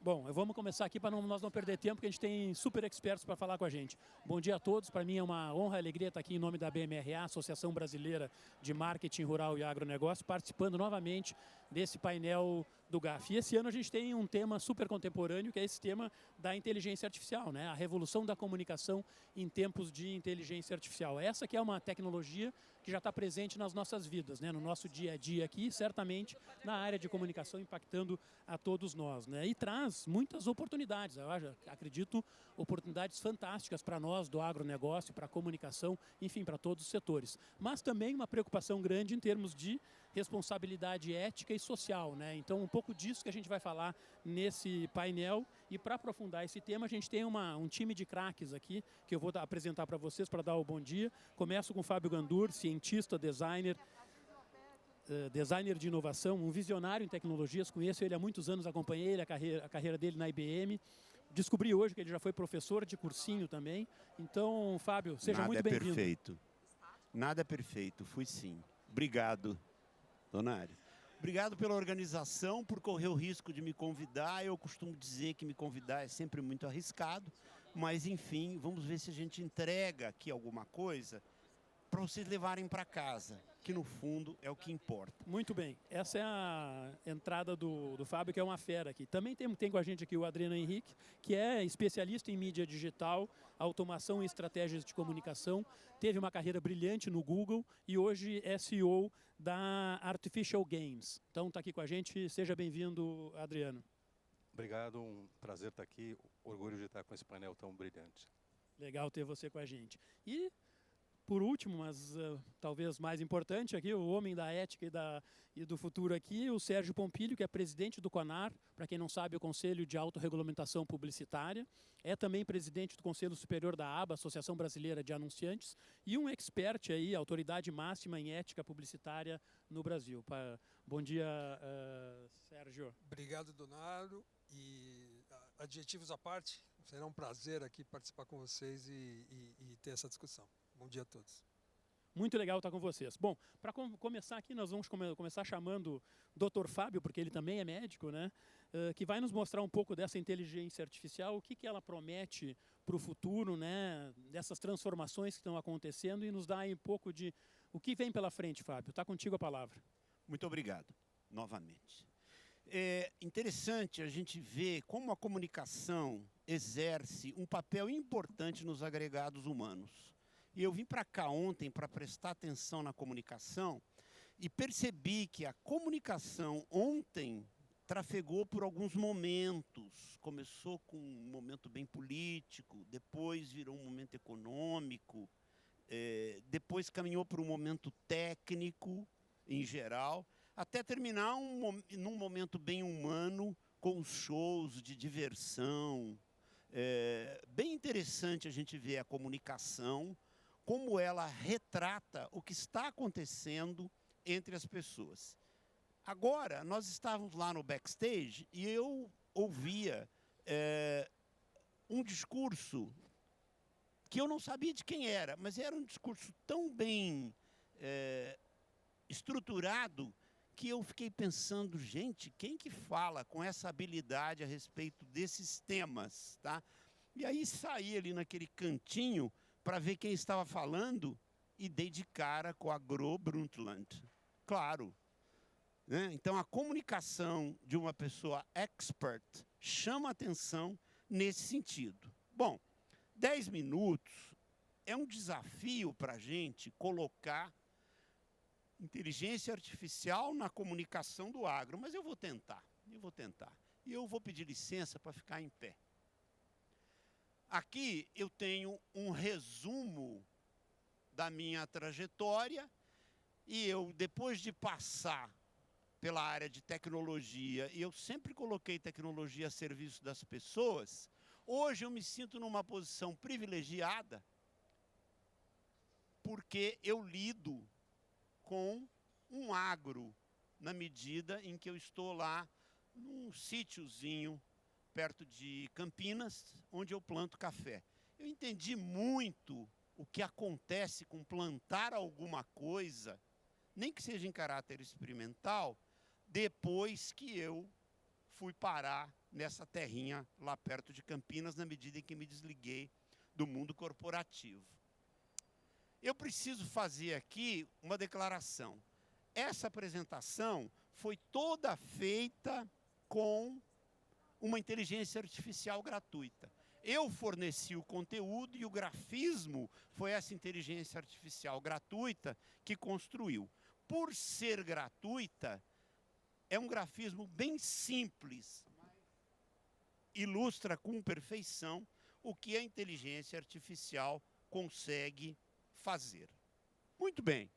Bom, vamos começar aqui para nós não perder tempo, porque a gente tem super experts para falar com a gente. Bom dia a todos, para mim é uma honra e alegria estar aqui em nome da BMRA, Associação Brasileira de Marketing Rural e Agronegócio, participando novamente desse painel do GAF. E esse ano a gente tem um tema super contemporâneo, que é esse tema da inteligência artificial, né? A revolução da comunicação em tempos de inteligência artificial. Essa que é uma tecnologia que já está presente nas nossas vidas, né? No nosso dia a dia aqui, certamente na área de comunicação impactando a todos nós, né? E traz muitas oportunidades, eu acredito, oportunidades fantásticas para nós do agronegócio, para a comunicação, enfim, para todos os setores. Mas também uma preocupação grande em termos de responsabilidade ética e social, né? Então, um pouco disso que a gente vai falar nesse painel. E para aprofundar esse tema, a gente tem um time de craques aqui, que eu vou apresentar para vocês para dar o bom dia. Começo com o Fábio Gandur, cientista, designer de inovação, um visionário em tecnologias. Conheço ele há muitos anos, acompanhei ele, a carreira dele na IBM. Descobri hoje que ele já foi professor de cursinho também. Então, Fábio, seja muito bem-vindo. Nada é perfeito. Nada é perfeito, fui sim. Obrigado, Donário. Obrigado pela organização, por correr o risco de me convidar. Eu costumo dizer que me convidar é sempre muito arriscado, mas enfim, vamos ver se a gente entrega aqui alguma coisa para vocês levarem para casa, que no fundo é o que importa. Muito bem, essa é a entrada do Fábio, que é uma fera aqui. Também tem com a gente aqui o Adriano Henrique, que é especialista em mídia digital, automação e estratégias de comunicação, teve uma carreira brilhante no Google e hoje é CEO da Artificial Games. Então está aqui com a gente, seja bem-vindo, Adriano. Obrigado, um prazer estar aqui, orgulho de estar com esse painel tão brilhante. Legal ter você com a gente. E por último, mas talvez mais importante aqui, o homem da ética e do futuro aqui, o Sérgio Pompilho, que é presidente do CONAR, para quem não sabe, o Conselho de Autorregulamentação Publicitária, é também presidente do Conselho Superior da ABA, Associação Brasileira de Anunciantes, e um expert aí, autoridade máxima em ética publicitária no Brasil. Bom dia, Sérgio. Obrigado, Donário. E adjetivos à parte, será um prazer aqui participar com vocês e ter essa discussão. Bom dia a todos. Muito legal estar com vocês. Bom, para começar aqui, nós vamos começar chamando o Dr. Fábio, porque ele também é médico, né? Que vai nos mostrar um pouco dessa inteligência artificial, o que ela promete para o futuro, né? Dessas transformações que estão acontecendo e nos dá aí um pouco de o que vem pela frente, Fábio. Está contigo a palavra. Muito obrigado, novamente. É interessante a gente ver como a comunicação exerce um papel importante nos agregados humanos. E eu vim para cá ontem para prestar atenção na comunicação e percebi que a comunicação ontem trafegou por alguns momentos. Começou com um momento bem político, depois virou um momento econômico, depois caminhou para um momento técnico, em geral, até terminar num momento bem humano, com shows de diversão. Bem interessante a gente ver a comunicação, como ela retrata o que está acontecendo entre as pessoas. Agora, nós estávamos lá no backstage e eu ouvia um discurso que eu não sabia de quem era, mas era um discurso tão bem estruturado que eu fiquei pensando, gente, quem que fala com essa habilidade a respeito desses temas, tá? E aí saí ali naquele cantinho para ver quem estava falando e dei de cara com a Gro Brundtland. Claro. Né? Então, a comunicação de uma pessoa expert chama atenção nesse sentido. Bom, 10 minutos é um desafio para a gente colocar inteligência artificial na comunicação do agro, mas eu vou tentar. E eu vou pedir licença para ficar em pé. Aqui eu tenho um resumo da minha trajetória e eu, depois de passar pela área de tecnologia, e eu sempre coloquei tecnologia a serviço das pessoas, hoje eu me sinto numa posição privilegiada porque eu lido com um agro, na medida em que eu estou lá num sítiozinho perto de Campinas, onde eu planto café. Eu entendi muito o que acontece com plantar alguma coisa, nem que seja em caráter experimental, depois que eu fui parar nessa terrinha lá perto de Campinas, na medida em que me desliguei do mundo corporativo. Eu preciso fazer aqui uma declaração. Essa apresentação foi toda feita com uma inteligência artificial gratuita. Eu forneci o conteúdo e o grafismo foi essa inteligência artificial gratuita que construiu. Por ser gratuita, é um grafismo bem simples, ilustra com perfeição o que a inteligência artificial consegue fazer. Muito bem.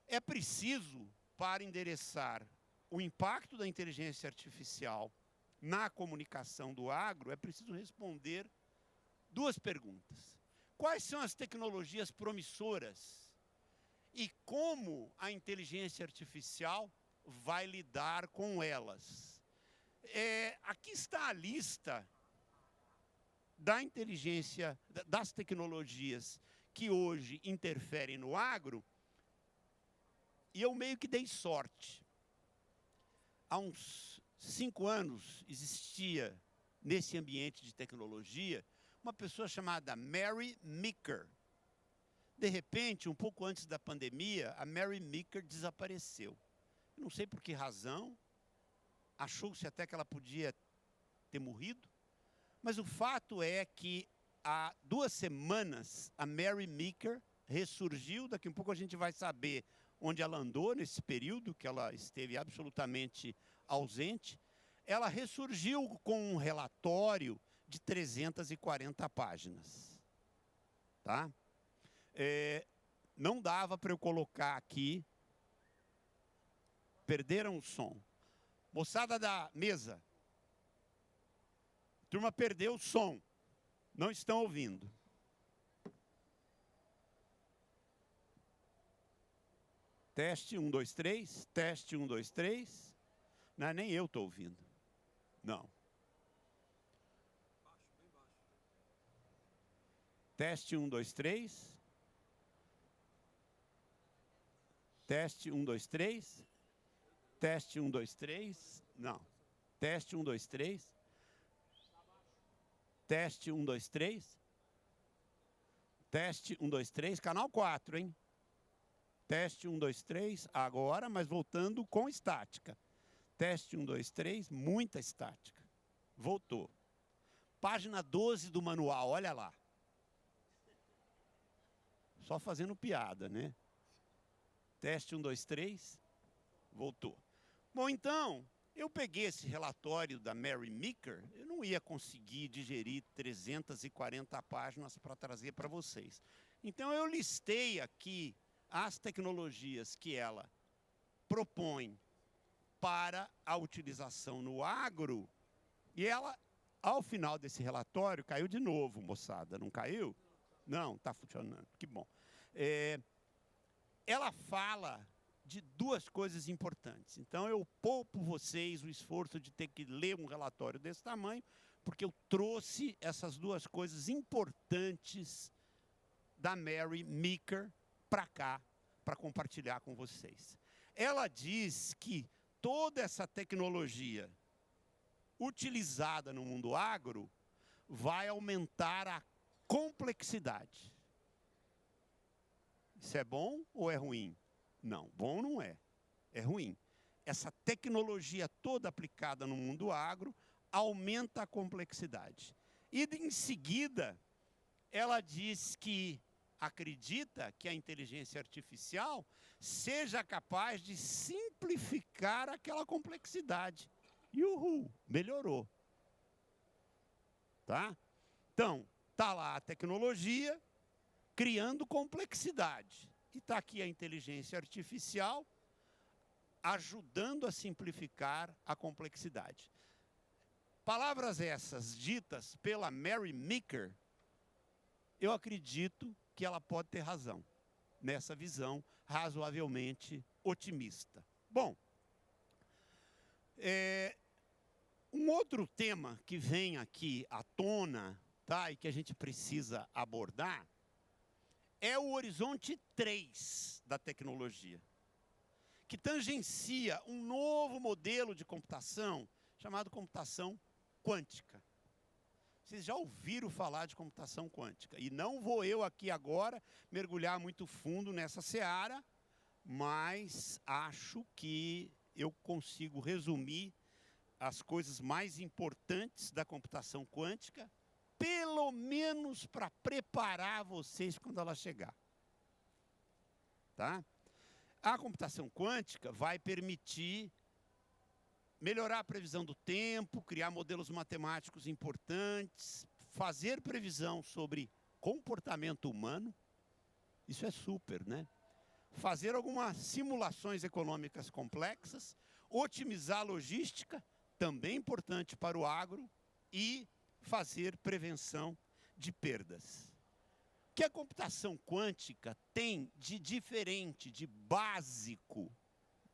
É preciso, para endereçar o impacto da inteligência artificial na comunicação do agro, é preciso responder duas perguntas. Quais são as tecnologias promissoras e como a inteligência artificial vai lidar com elas? Aqui está a lista das tecnologias que hoje interferem no agro, e eu meio que dei sorte. Há uns 5 anos existia nesse ambiente de tecnologia uma pessoa chamada Mary Meeker. De repente, um pouco antes da pandemia, a Mary Meeker desapareceu. Eu não sei por que razão, achou-se até que ela podia ter morrido, mas o fato é que há 2 semanas a Mary Meeker ressurgiu. Daqui a pouco a gente vai saber onde ela andou nesse período, que ela esteve absolutamente ausente. Ela ressurgiu com um relatório de 340 páginas. Tá? Não dava para eu colocar aqui. Perderam o som. Moçada da mesa. A turma perdeu o som. Não estão ouvindo. Teste 1, 2, 3. Teste 1, 2, 3. Não, nem eu estou ouvindo. Não. Teste 1, 2, 3. Teste 1, 2, 3. Teste 1, 2, 3. Não. Teste 1, 2, 3. Teste 1, 2, 3. Teste 1, 2, 3. Canal 4, hein? Teste 1, 2, 3. Agora, mas voltando com estática. Teste 1, 2, 3. Muita estática. Voltou. Página 12 do manual, olha lá. Só fazendo piada, né? Teste 1, 2, 3. Voltou. Bom, então, eu peguei esse relatório da Mary Meeker, eu não ia conseguir digerir 340 páginas para trazer para vocês. Então, eu listei aqui as tecnologias que ela propõe para a utilização no agro, e ela, ao final desse relatório, caiu de novo, moçada, não caiu? Não, está funcionando, que bom. Ela fala de 2 coisas importantes. Então, eu poupo vocês o esforço de ter que ler um relatório desse tamanho, porque eu trouxe essas 2 coisas importantes da Mary Meeker para cá, para compartilhar com vocês. Ela diz que toda essa tecnologia utilizada no mundo agro vai aumentar a complexidade. Isso é bom ou é ruim? Não, bom não é. É ruim. Essa tecnologia toda aplicada no mundo agro aumenta a complexidade. E, em seguida, ela diz que acredita que a inteligência artificial seja capaz de simplificar aquela complexidade. Uhul, melhorou. Tá? Então, está lá a tecnologia criando complexidade. E está aqui a inteligência artificial ajudando a simplificar a complexidade. Palavras essas ditas pela Mary Meeker, eu acredito que ela pode ter razão nessa visão razoavelmente otimista. Bom, um outro tema que vem aqui à tona, tá, e que a gente precisa abordar, é o horizonte 3 da tecnologia, que tangencia um novo modelo de computação chamado computação quântica. Vocês já ouviram falar de computação quântica. E não vou eu aqui agora mergulhar muito fundo nessa seara, mas acho que eu consigo resumir as coisas mais importantes da computação quântica, pelo menos para preparar vocês quando ela chegar. Tá? A computação quântica vai permitir melhorar a previsão do tempo, criar modelos matemáticos importantes, fazer previsão sobre comportamento humano. Isso é super, né? Fazer algumas simulações econômicas complexas, otimizar a logística, também importante para o agro, e fazer prevenção de perdas. O que a computação quântica tem de diferente, de básico,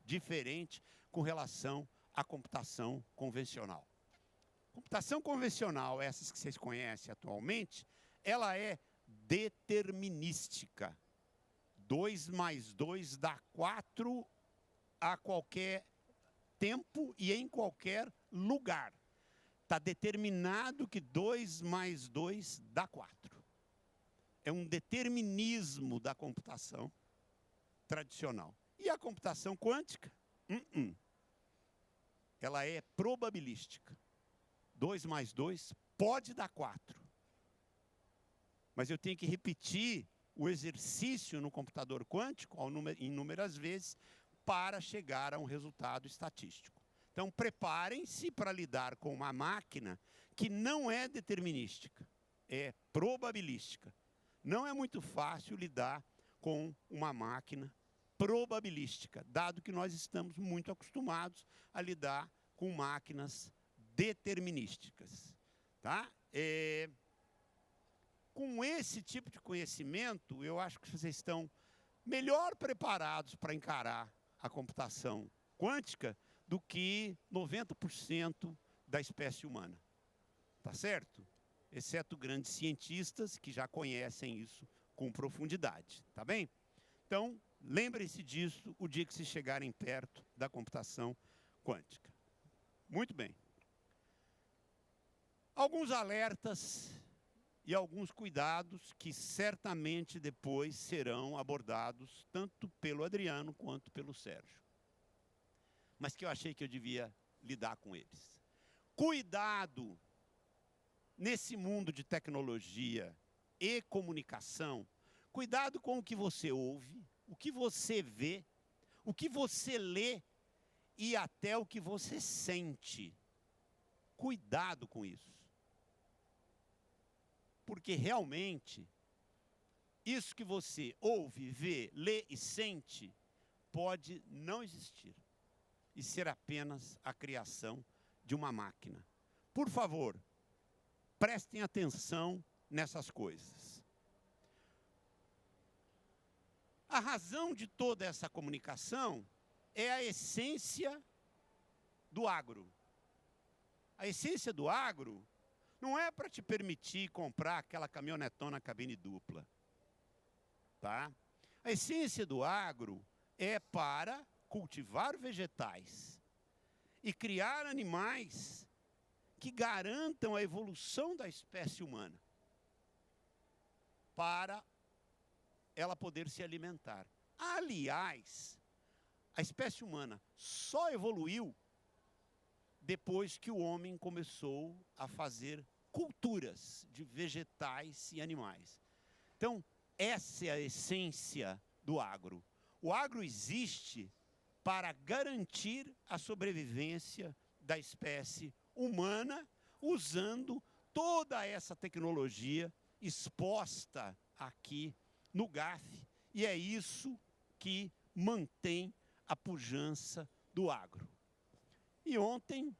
diferente com relação à computação convencional? Computação convencional, essas que vocês conhecem atualmente, ela é determinística. 2 mais 2 dá 4 a qualquer tempo e em qualquer lugar. Está determinado que 2 mais 2 dá 4. É um determinismo da computação tradicional. E a computação quântica? Ela é probabilística. 2 mais 2 pode dar 4. Mas eu tenho que repetir o exercício no computador quântico inúmeras vezes para chegar a um resultado estatístico. Então, preparem-se para lidar com uma máquina que não é determinística, é probabilística. Não é muito fácil lidar com uma máquina probabilística, dado que nós estamos muito acostumados a lidar com máquinas determinísticas. Tá? Com esse tipo de conhecimento, eu acho que vocês estão melhor preparados para encarar a computação quântica do que 90% da espécie humana. Tá certo? Exceto grandes cientistas que já conhecem isso com profundidade. Tá bem? Então, lembrem-se disso o dia que se chegarem perto da computação quântica. Muito bem. Alguns alertas e alguns cuidados que certamente depois serão abordados tanto pelo Adriano quanto pelo Sérgio. Mas que eu achei que eu devia lidar com eles. Cuidado nesse mundo de tecnologia e comunicação. Cuidado com o que você ouve, o que você vê, o que você lê e até o que você sente. Cuidado com isso. Porque realmente, isso que você ouve, vê, lê e sente, pode não existir. E ser apenas a criação de uma máquina. Por favor, prestem atenção nessas coisas. A razão de toda essa comunicação é a essência do agro. A essência do agro não é para te permitir comprar aquela caminhonetona cabine dupla. Tá? A essência do agro é para cultivar vegetais e criar animais que garantam a evolução da espécie humana para ela poder se alimentar. Aliás, a espécie humana só evoluiu depois que o homem começou a fazer culturas de vegetais e animais. Então, essa é a essência do agro. O agro existe para garantir a sobrevivência da espécie humana, usando toda essa tecnologia exposta aqui no GAF, e é isso que mantém a pujança do agro. E ontem,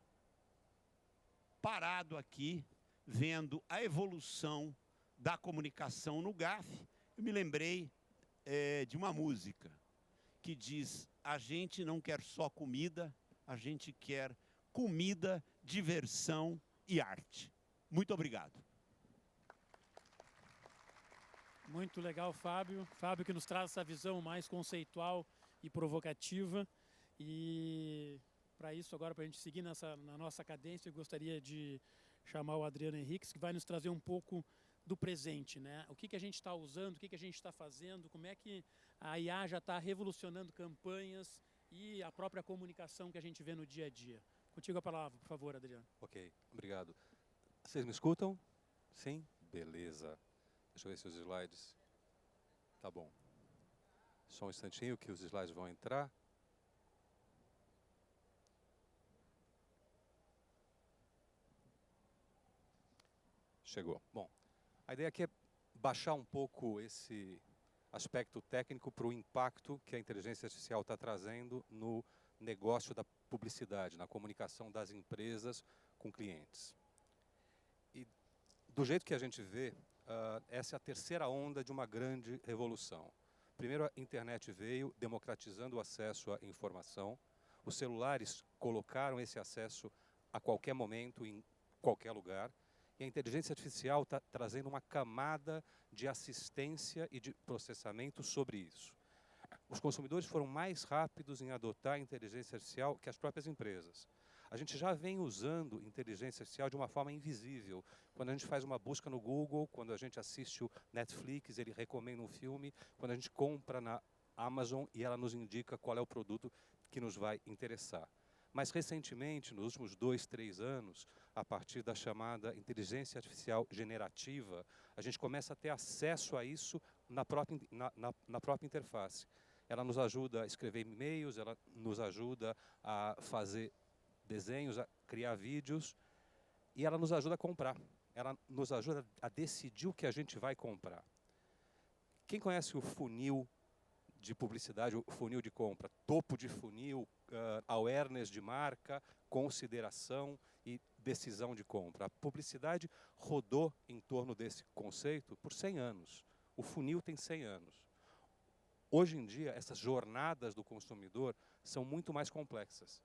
parado aqui, vendo a evolução da comunicação no GAF, eu me lembrei de uma música que diz: a gente não quer só comida, a gente quer comida, diversão e arte. Muito obrigado. Muito legal, Fábio. Fábio que nos traz essa visão mais conceitual e provocativa. E para isso, agora, para a gente seguir na nossa cadência, eu gostaria de chamar o Adriano Henriques, que vai nos trazer um pouco do presente, né? O que a gente está usando, o que a gente está fazendo, como é que a IA já está revolucionando campanhas e a própria comunicação que a gente vê no dia a dia. Contigo a palavra, por favor, Adriano. Ok, obrigado. Vocês me escutam? Sim? Beleza. Deixa eu ver se os slides... Tá bom. Só um instantinho que os slides vão entrar. Chegou. Bom, a ideia aqui é baixar um pouco esse aspecto técnico para o impacto que a inteligência artificial está trazendo no negócio da publicidade, na comunicação das empresas com clientes. E do jeito que a gente vê, essa é a terceira onda de uma grande revolução. Primeiro, a internet veio democratizando o acesso à informação. Os celulares colocaram esse acesso a qualquer momento, em qualquer lugar. E a inteligência artificial está trazendo uma camada de assistência e de processamento sobre isso. Os consumidores foram mais rápidos em adotar a inteligência artificial que as próprias empresas. A gente já vem usando inteligência artificial de uma forma invisível. Quando a gente faz uma busca no Google, quando a gente assiste o Netflix, ele recomenda um filme, quando a gente compra na Amazon e ela nos indica qual é o produto que nos vai interessar. Mas, recentemente, nos últimos 2, 3 anos, a partir da chamada inteligência artificial generativa, a gente começa a ter acesso a isso na própria interface. Ela nos ajuda a escrever e-mails, ela nos ajuda a fazer desenhos, a criar vídeos, e ela nos ajuda a comprar. Ela nos ajuda a decidir o que a gente vai comprar. Quem conhece o funil de publicidade, o funil de compra, topo de funil, awareness de marca, consideração e decisão de compra. A publicidade rodou em torno desse conceito por 100 anos. O funil tem 100 anos. Hoje em dia, essas jornadas do consumidor são muito mais complexas.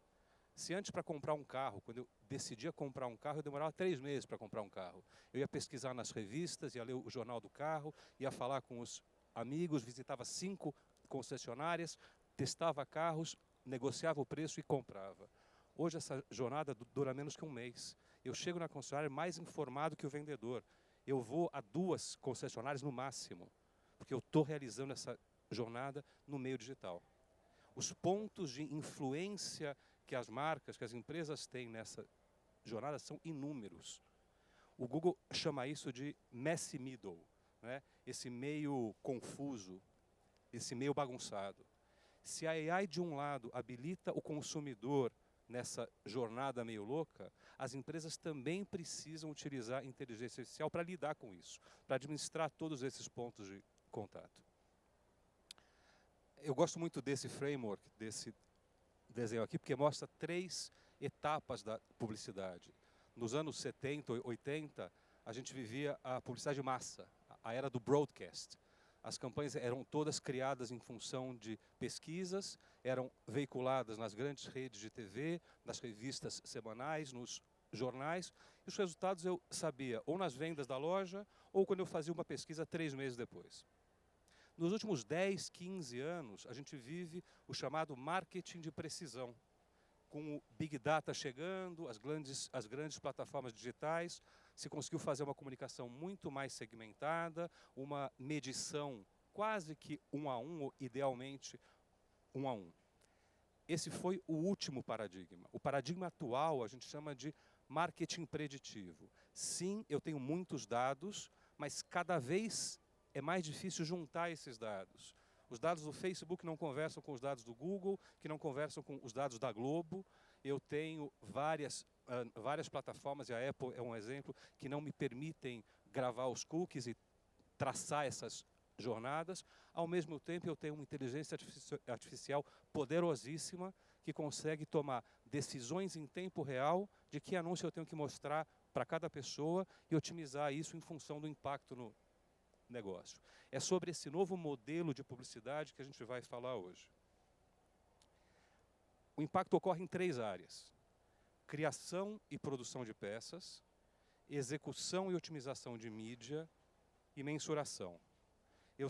Se antes, para comprar um carro, quando eu decidia comprar um carro, eu demorava 3 meses para comprar um carro. Eu ia pesquisar nas revistas, ia ler o jornal do carro, ia falar com os amigos, visitava 5 concessionárias, testava carros, negociava o preço e comprava. Hoje essa jornada dura menos que um mês. Eu chego na concessionária mais informado que o vendedor. Eu vou a 2 concessionárias no máximo, porque eu estou realizando essa jornada no meio digital. Os pontos de influência que as marcas, que as empresas têm nessa jornada são inúmeros. O Google chama isso de messy middle, né? Esse meio confuso, esse meio bagunçado. Se a AI, de um lado, habilita o consumidor nessa jornada meio louca, as empresas também precisam utilizar a inteligência artificial para lidar com isso, para administrar todos esses pontos de contato. Eu gosto muito desse framework, desse desenho aqui, porque mostra 3 etapas da publicidade. Nos anos 70, 80, a gente vivia a publicidade de massa, a era do broadcast. As campanhas eram todas criadas em função de pesquisas, eram veiculadas nas grandes redes de TV, nas revistas semanais, nos jornais, e os resultados eu sabia ou nas vendas da loja, ou quando eu fazia uma pesquisa 3 meses depois. Nos últimos 10, 15 anos, a gente vive o chamado marketing de precisão. Com o Big Data chegando, as grandes plataformas digitais, se conseguiu fazer uma comunicação muito mais segmentada, uma medição quase que 1 a 1, ou idealmente 1 a 1. Esse foi o último paradigma. O paradigma atual a gente chama de marketing preditivo. Sim, eu tenho muitos dados, mas cada vez é mais difícil juntar esses dados. Os dados do Facebook não conversam com os dados do Google, que não conversam com os dados da Globo. Eu tenho várias plataformas, e a Apple é um exemplo, que não me permitem gravar os cookies e traçar essas jornadas. Ao mesmo tempo, eu tenho uma inteligência artificial poderosíssima que consegue tomar decisões em tempo real de que anúncio eu tenho que mostrar para cada pessoa e otimizar isso em função do impacto no negócio. É sobre esse novo modelo de publicidade que a gente vai falar hoje. O impacto ocorre em 3 áreas: criação e produção de peças, execução e otimização de mídia e mensuração. Eu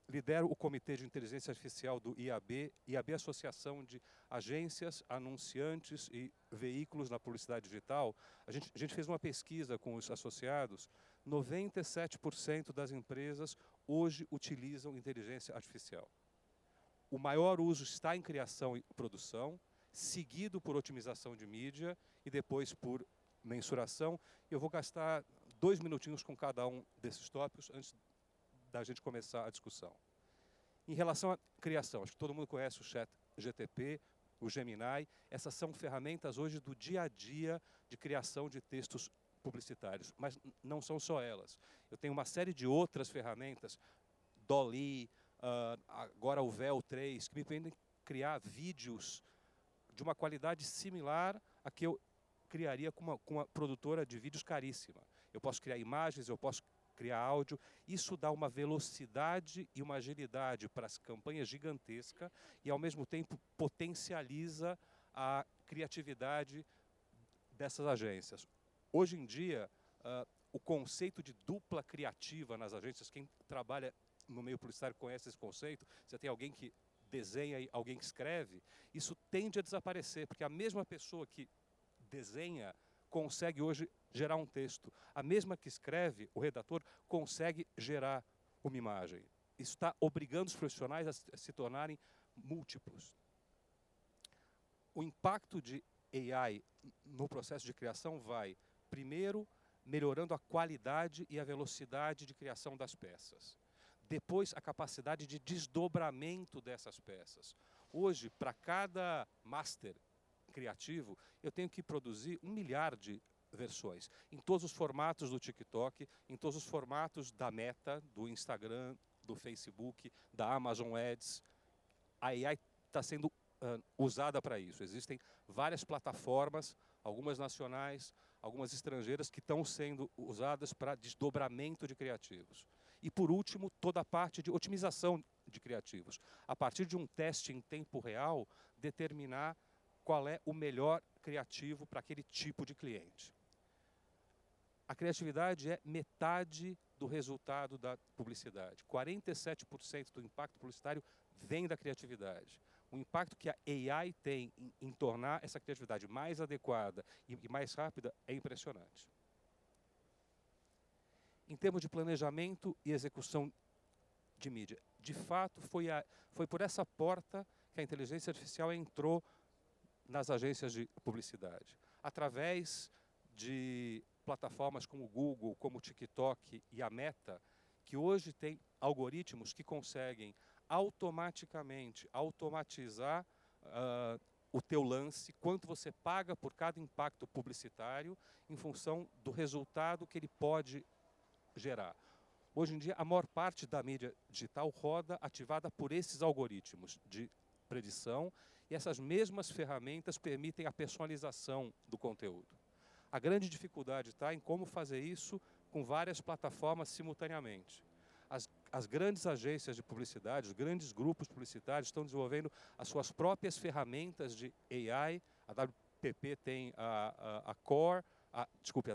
lidero o Comitê de Inteligência Artificial do IAB. IAB é a Associação de Agências, Anunciantes e Veículos na Publicidade Digital. A gente fez uma pesquisa com os associados. 97% das empresas hoje utilizam inteligência artificial. O maior uso está em criação e produção, seguido por otimização de mídia e depois por mensuração. Eu vou gastar 2 minutinhos com cada um desses tópicos antes da gente começar a discussão. Em relação à criação, acho que todo mundo conhece o ChatGPT, o Gemini. Essas são ferramentas hoje do dia a dia de criação de textos publicitários, mas não são só elas. Eu tenho uma série de outras ferramentas, Dolly, agora o Vel 3, que me permitem criar vídeos de uma qualidade similar à que eu criaria com uma produtora de vídeos caríssima. Eu posso criar imagens, eu posso criar áudio. Isso dá uma velocidade e uma agilidade para as campanhas gigantescas e, ao mesmo tempo, potencializa a criatividade dessas agências. Hoje em dia, o conceito de dupla criativa nas agências, quem trabalha no meio publicitário conhece esse conceito, você tem alguém que desenha e alguém que escreve, isso tende a desaparecer, porque a mesma pessoa que desenha consegue hoje gerar um texto. A mesma que escreve, o redator, consegue gerar uma imagem. Isso está obrigando os profissionais a se tornarem múltiplos. O impacto de AI no processo de criação vai, primeiro, melhorando a qualidade e a velocidade de criação das peças. Depois, a capacidade de desdobramento dessas peças. Hoje, para cada master criativo, eu tenho que produzir 1 milhar de versões, em todos os formatos do TikTok, em todos os formatos da Meta, do Instagram, do Facebook, da Amazon Ads. A AI está sendo usada para isso. Existem várias plataformas, algumas nacionais, algumas estrangeiras, que estão sendo usadas para desdobramento de criativos. E, por último, toda a parte de otimização de criativos. A partir de um teste em tempo real, determinar qual é o melhor criativo para aquele tipo de cliente. A criatividade é metade do resultado da publicidade. 47% do impacto publicitário vem da criatividade. O impacto que a AI tem em tornar essa criatividade mais adequada e mais rápida é impressionante. Em termos de planejamento e execução de mídia, de fato, foi por essa porta que a inteligência artificial entrou nas agências de publicidade, através de plataformas como o Google, como o TikTok e a Meta, que hoje tem algoritmos que conseguem automaticamente automatizar o teu lance, quanto você paga por cada impacto publicitário, em função do resultado que ele pode gerar. Hoje em dia, a maior parte da mídia digital roda ativada por esses algoritmos de predição, e essas mesmas ferramentas permitem a personalização do conteúdo. A grande dificuldade está em como fazer isso com várias plataformas simultaneamente. As grandes agências de publicidade, os grandes grupos publicitários estão desenvolvendo as suas próprias ferramentas de AI. A WPP tem a Core, a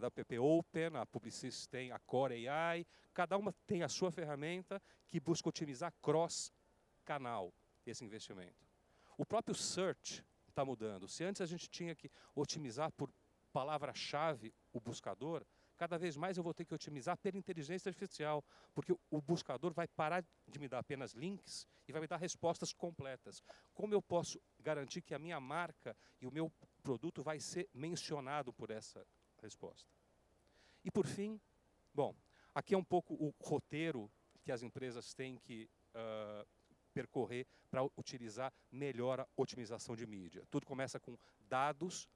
WPP Open, a Publicis tem a Core AI. Cada uma tem a sua ferramenta que busca otimizar cross-canal esse investimento. O próprio search está mudando. Se antes a gente tinha que otimizar por palavra-chave o buscador, cada vez mais eu vou ter que otimizar pela inteligência artificial, porque o buscador vai parar de me dar apenas links e vai me dar respostas completas. Como eu posso garantir que a minha marca e o meu produto vai ser mencionado por essa resposta? E, por fim, bom, aqui é um pouco o roteiro que as empresas têm que percorrer para utilizar melhor a otimização de mídia. Tudo começa com dados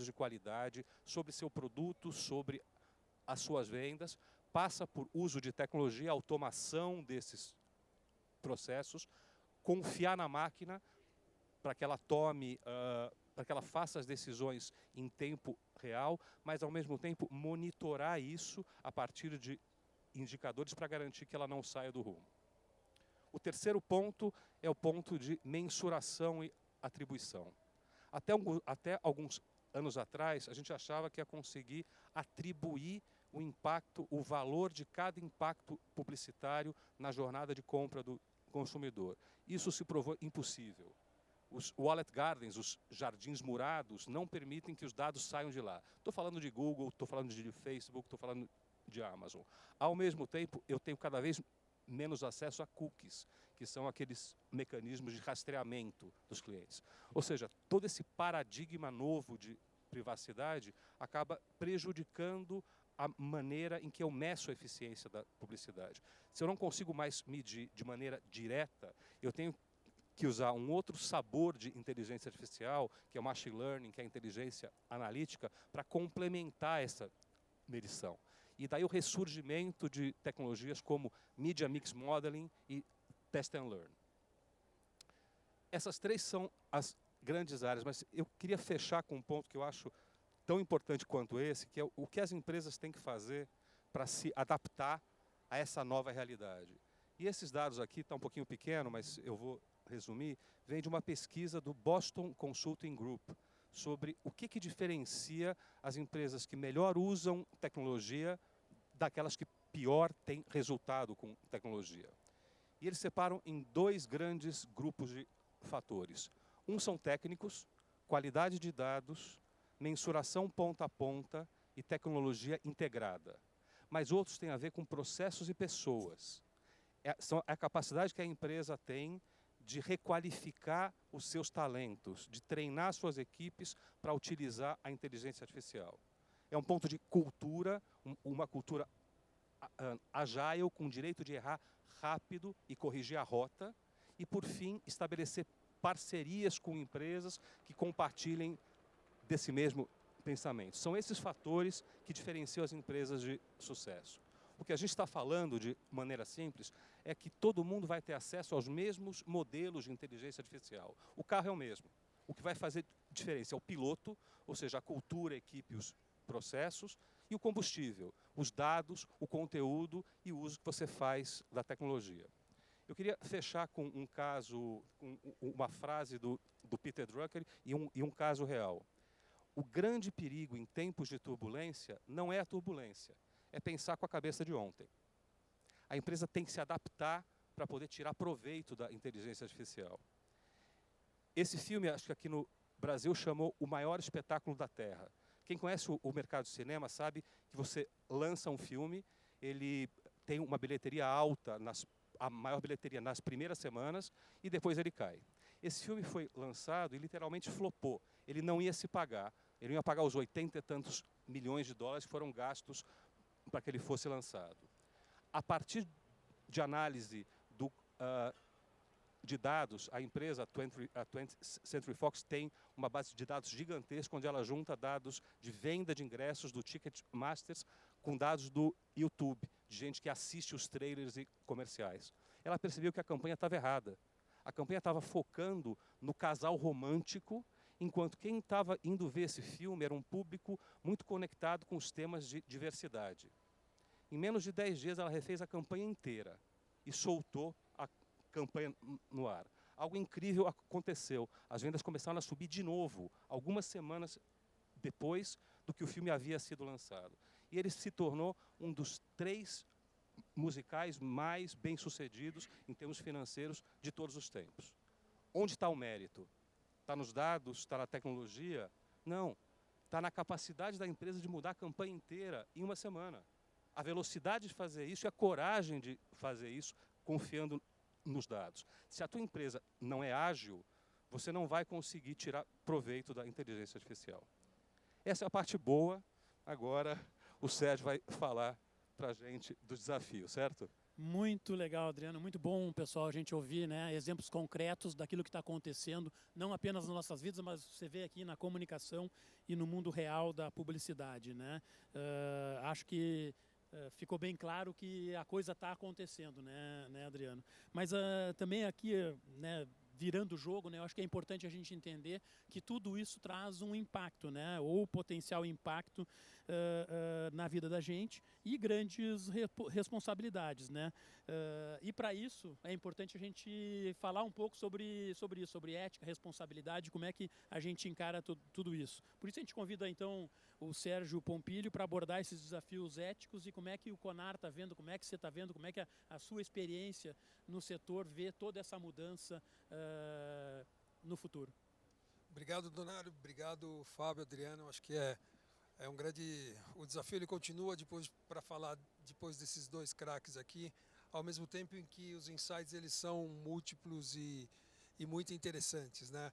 de qualidade sobre seu produto, sobre as suas vendas, passa por uso de tecnologia, automação desses processos, confiar na máquina para que ela tome, para que ela faça as decisões em tempo real, mas ao mesmo tempo monitorar isso a partir de indicadores para garantir que ela não saia do rumo. O terceiro ponto é o ponto de mensuração e atribuição. Até alguns anos atrás, a gente achava que ia conseguir atribuir o impacto, o valor de cada impacto publicitário na jornada de compra do consumidor. Isso se provou impossível. Os wallet gardens, os jardins murados, não permitem que os dados saiam de lá. Estou falando de Google, estou falando de Facebook, estou falando de Amazon. Ao mesmo tempo, eu tenho cada vez menos acesso a cookies, que são aqueles mecanismos de rastreamento dos clientes. Ou seja, todo esse paradigma novo de privacidade acaba prejudicando a maneira em que eu meço a eficiência da publicidade. Se eu não consigo mais medir de maneira direta, eu tenho que usar um outro sabor de inteligência artificial, que é o machine learning, que é a inteligência analítica, para complementar essa medição. E daí o ressurgimento de tecnologias como Media Mix Modeling e Test and Learn. Essas três são as grandes áreas, mas eu queria fechar com um ponto que eu acho tão importante quanto esse, que é o que as empresas têm que fazer para se adaptar a essa nova realidade. E esses dados aqui, está um pouquinho pequeno, mas eu vou resumir, vem de uma pesquisa do Boston Consulting Group, sobre o que diferencia as empresas que melhor usam tecnologia daquelas que pior têm resultado com tecnologia. E eles separam em dois grandes grupos de fatores. Um são técnicos, qualidade de dados, mensuração ponta a ponta e tecnologia integrada. Mas outros têm a ver com processos e pessoas. São a capacidade que a empresa tem de requalificar os seus talentos, de treinar suas equipes para utilizar a inteligência artificial. É um ponto de cultura, uma cultura agile, com direito de errar rápido e corrigir a rota. E, por fim, estabelecer parcerias com empresas que compartilhem desse mesmo pensamento. São esses fatores que diferenciam as empresas de sucesso. O que a gente está falando, de maneira simples, é que todo mundo vai ter acesso aos mesmos modelos de inteligência artificial. O carro é o mesmo. O que vai fazer diferença é o piloto, ou seja, a cultura, a equipe, os processos, e o combustível, os dados, o conteúdo e o uso que você faz da tecnologia. Eu queria fechar com um caso, com uma frase do Peter Drucker e um caso real. O grande perigo em tempos de turbulência não é a turbulência, é pensar com a cabeça de ontem. A empresa tem que se adaptar para poder tirar proveito da inteligência artificial. Esse filme, acho que aqui no Brasil, chamou O Maior Espetáculo da Terra. Quem conhece o mercado de cinema sabe que você lança um filme, ele tem uma bilheteria alta, a maior bilheteria nas primeiras semanas, e depois ele cai. Esse filme foi lançado e literalmente flopou. Ele não ia se pagar. Ele ia pagar os 80 e tantos milhões de dólares que foram gastos para que ele fosse lançado. A partir de análise de dados, a empresa, a 20th Century Fox, tem uma base de dados gigantesca, onde ela junta dados de venda de ingressos do Ticketmasters com dados do YouTube, de gente que assiste os trailers e comerciais. Ela percebeu que a campanha estava errada. A campanha estava focando no casal romântico, enquanto quem estava indo ver esse filme era um público muito conectado com os temas de diversidade. Em menos de 10 dias, ela refez a campanha inteira e soltou a campanha no ar. Algo incrível aconteceu. As vendas começaram a subir de novo, algumas semanas depois do que o filme havia sido lançado. E ele se tornou um dos 3 musicais mais bem-sucedidos em termos financeiros de todos os tempos. Onde está o mérito? Está nos dados? Está na tecnologia? Não. Está na capacidade da empresa de mudar a campanha inteira em uma semana. A velocidade de fazer isso e a coragem de fazer isso, confiando nos dados. Se a tua empresa não é ágil, você não vai conseguir tirar proveito da inteligência artificial. Essa é a parte boa. Agora o Sérgio vai falar para a gente do desafio, certo? Muito legal, Adriano. Muito bom, pessoal, a gente ouvir, né, exemplos concretos daquilo que está acontecendo, não apenas nas nossas vidas, mas você vê aqui na comunicação e no mundo real da publicidade, né? Acho que ficou bem claro que a coisa está acontecendo, né, Adriano? Mas também aqui, né, virando o jogo, né? Eu acho que é importante a gente entender que tudo isso traz um impacto, né? Ou potencial impacto na vida da gente e grandes responsabilidades, né? E para isso é importante a gente falar um pouco sobre isso, sobre ética, responsabilidade, como é que a gente encara tudo isso. Por isso a gente convida então o Sérgio Pompilho para abordar esses desafios éticos e como é que o Conar está vendo, como é que você está vendo, como é que a sua experiência no setor vê toda essa mudança no futuro. Obrigado, Donário. Obrigado, Fábio, Adriano. Acho que é um grande... O desafio ele continua para falar depois desses dois craques aqui, ao mesmo tempo em que os insights eles são múltiplos e muito interessantes, né?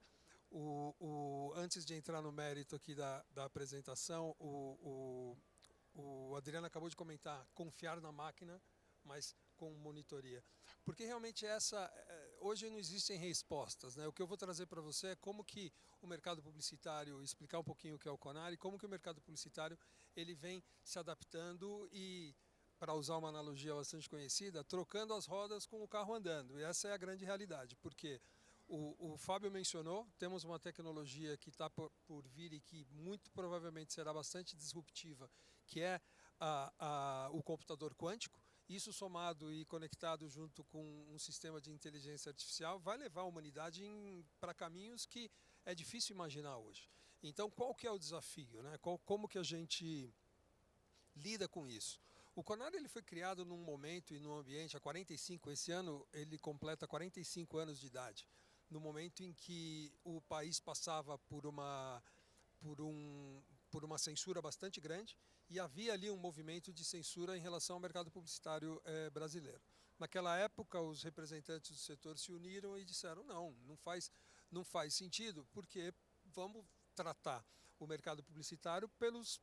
Antes de entrar no mérito aqui da apresentação, o Adriano acabou de comentar, confiar na máquina, mas com monitoria. Porque realmente hoje não existem respostas, né? O que eu vou trazer para você é como que o mercado publicitário, explicar um pouquinho o que é o Conar e como que o mercado publicitário ele vem se adaptando e, para usar uma analogia bastante conhecida, trocando as rodas com o carro andando. E essa é a grande realidade, porque o Fábio mencionou, temos uma tecnologia que está por vir e que muito provavelmente será bastante disruptiva, que é o computador quântico. Isso somado e conectado junto com um sistema de inteligência artificial vai levar a humanidade para caminhos que é difícil imaginar hoje. Então, qual que é o desafio, né? Como que a gente lida com isso? O Conar ele foi criado num momento e num ambiente há 45, esse ano ele completa 45 anos de idade, no momento em que o país passava por uma censura bastante grande e havia ali um movimento de censura em relação ao mercado publicitário brasileiro. Naquela época, os representantes do setor se uniram e disseram não faz sentido, porque vamos tratar o mercado publicitário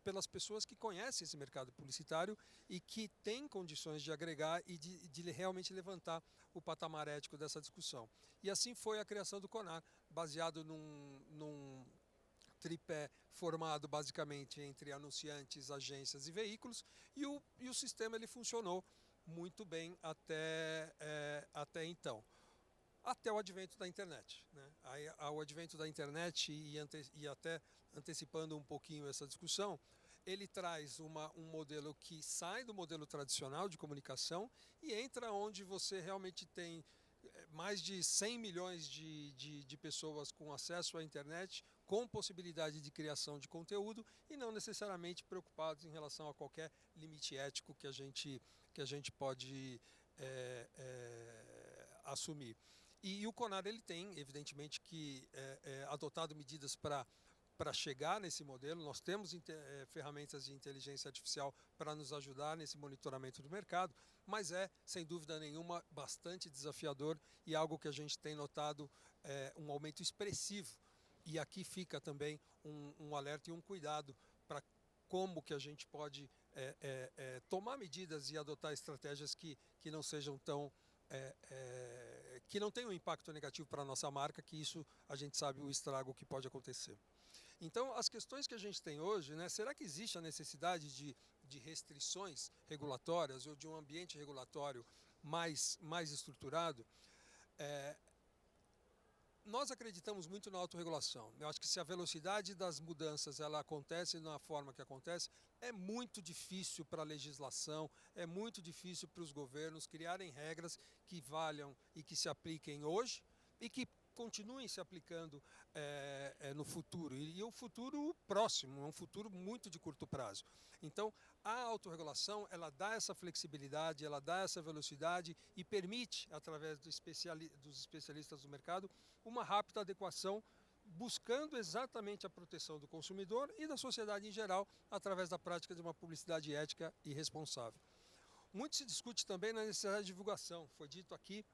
pelas pessoas que conhecem esse mercado publicitário e que têm condições de agregar e de realmente levantar o patamar ético dessa discussão. E assim foi a criação do Conar, baseado num tripé formado basicamente entre anunciantes, agências e veículos, e o sistema ele funcionou muito bem até então. Até o advento da internet, né? O advento da internet e até antecipando um pouquinho essa discussão, ele traz um modelo que sai do modelo tradicional de comunicação e entra onde você realmente tem mais de 100 milhões de pessoas com acesso à internet, com possibilidade de criação de conteúdo e não necessariamente preocupados em relação a qualquer limite ético que a gente pode assumir. E o Conar ele tem, evidentemente, que adotado medidas para chegar nesse modelo. Nós temos ferramentas de inteligência artificial para nos ajudar nesse monitoramento do mercado, mas sem dúvida nenhuma, bastante desafiador e algo que a gente tem notado um aumento expressivo. E aqui fica também um alerta e um cuidado para como que a gente pode tomar medidas e adotar estratégias que não sejam tão... que não tenham um impacto negativo para a nossa marca, que isso a gente sabe o estrago que pode acontecer. Então, as questões que a gente tem hoje, né, será que existe a necessidade de restrições regulatórias ou de um ambiente regulatório mais estruturado? Nós acreditamos muito na autorregulação. Eu acho que se a velocidade das mudanças ela acontece na forma que acontece, é muito difícil para a legislação, é muito difícil para os governos criarem regras que valham e que se apliquem hoje e que continuem se aplicando no futuro. E o futuro próximo, é um futuro muito de curto prazo. Então, a autorregulação, ela dá essa flexibilidade, ela dá essa velocidade e permite, através dos especialistas do mercado, uma rápida adequação, buscando exatamente a proteção do consumidor e da sociedade em geral, através da prática de uma publicidade ética e responsável. Muito se discute também na necessidade de divulgação. Foi dito aqui